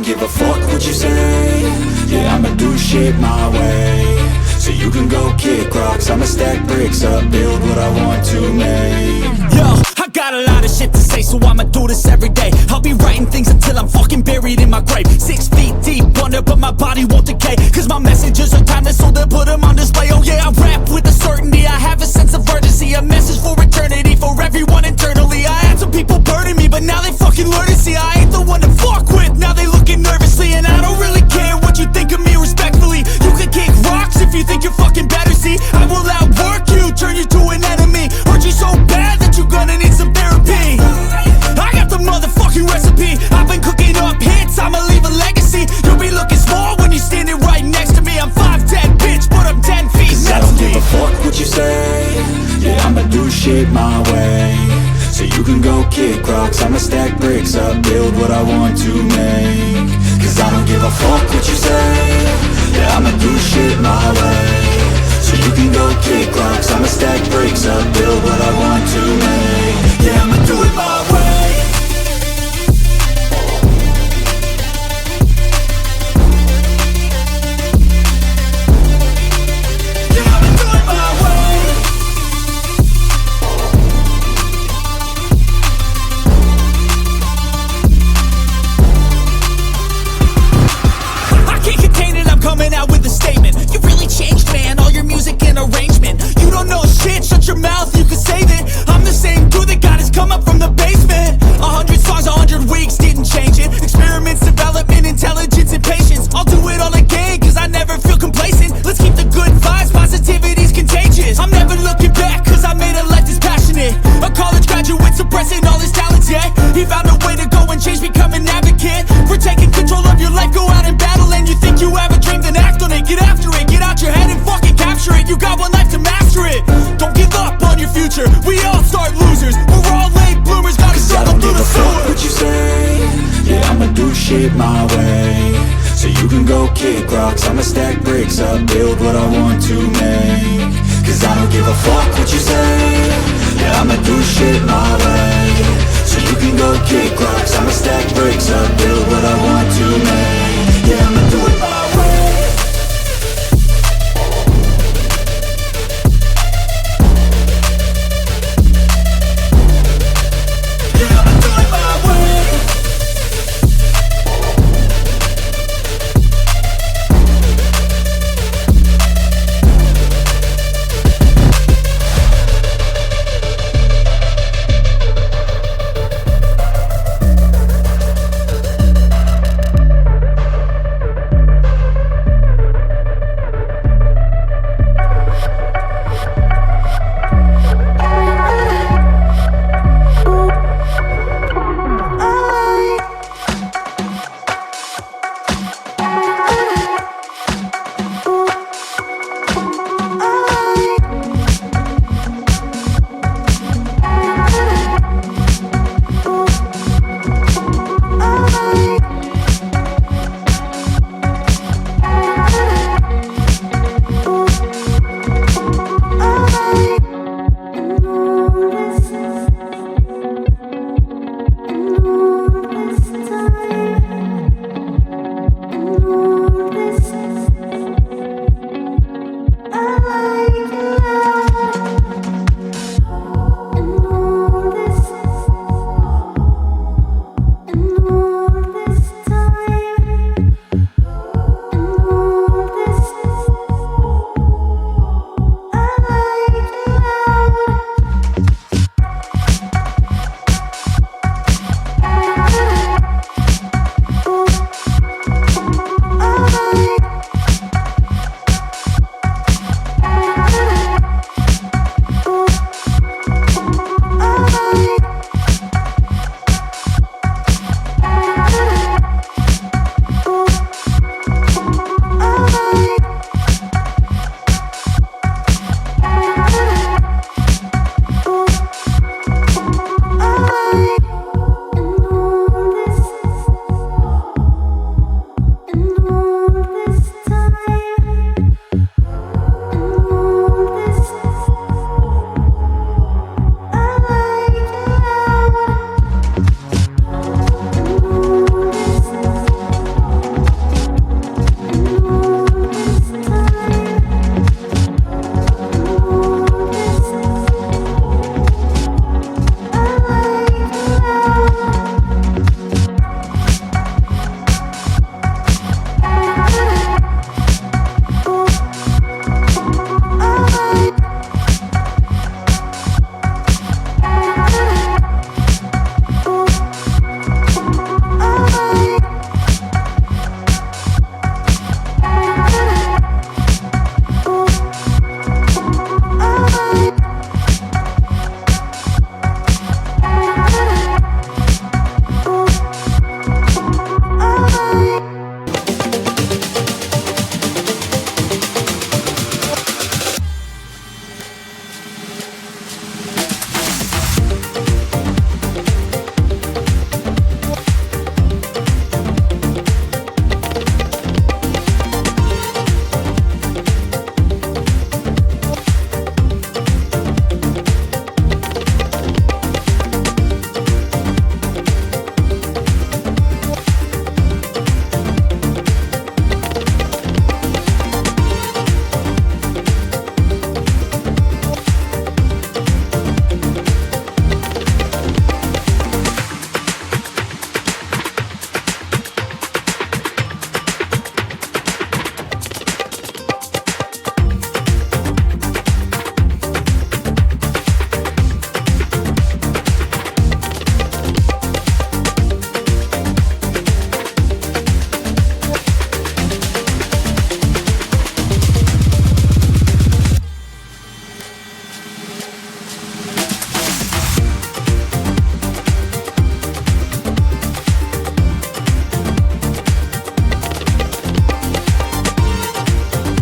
give a fuck what you say. Yeah, I'ma do shit my way. So you can go kick rocks, I'ma stack bricks up, build what I want to make. Yo, I got a lot of shit to say, so I'ma do this every day. I'll be writing things until I'm fucking buried in my grave. 6 feet deep under, but my body won't decay. Cause my messages are timeless, so they'll put them on display. Oh yeah, I rap with a certainty, I have a sense of urgency. A message for eternity, for everyone internally. I had some people burning me, but now they fucking learn to see I ain't the one to fuck with, now they looking nervously. And I don't really care what you think of me respectfully. You can kick rocks if you think you're fucking better, see. I will outwork you, turn you to an enemy. Hurt you so bad that you're gonna need some therapy. I got the motherfucking recipe, I've been cooking up hits, I'ma leave a legacy. You'll be looking small when you're standing right next to me. I'm 5'10", bitch, but I'm 10 feet next to me. I don't give a fuck what you say. Yeah, I'ma do shit my way. So you can go kick rocks, I'ma stack bricks up, build what I want to make. Cause I don't give a fuck what you say. Yeah, I'ma do shit my way. So you can go kick rocks, I'ma stack bricks up, build what I want to make. Yeah, I'ma do it my way. Coming out with a statement. You really changed, man, all your music and arrangement. You don't know shit, shut your mouth, you can save it. I'm the same dude that got his come up from the basement. 100 songs, 100 weeks, didn't change it. Experiments, development, intelligence, and patience. I'll do it all again, cause I never feel complacent. Let's keep the good vibes, positivity's contagious. I'm never looking back, cause I made a life that's passionate. A college graduate suppressing all his talents, yeah. He found a way to go and change, become an advocate. For taking control of your life, go out and battle. And you think you have a dream, then act on it. Get after it, get out your head and fucking capture it. You got one life to master it. Don't give up on your future, we all start losers. We're all late bloomers, gotta struggle through the sewer. I don't give a fuck what you say. Yeah, I'ma do shit my way. So you can go kick rocks, I'ma stack bricks up, build what I want to make. Cause I don't give a fuck what you say. Yeah, I'ma do shit my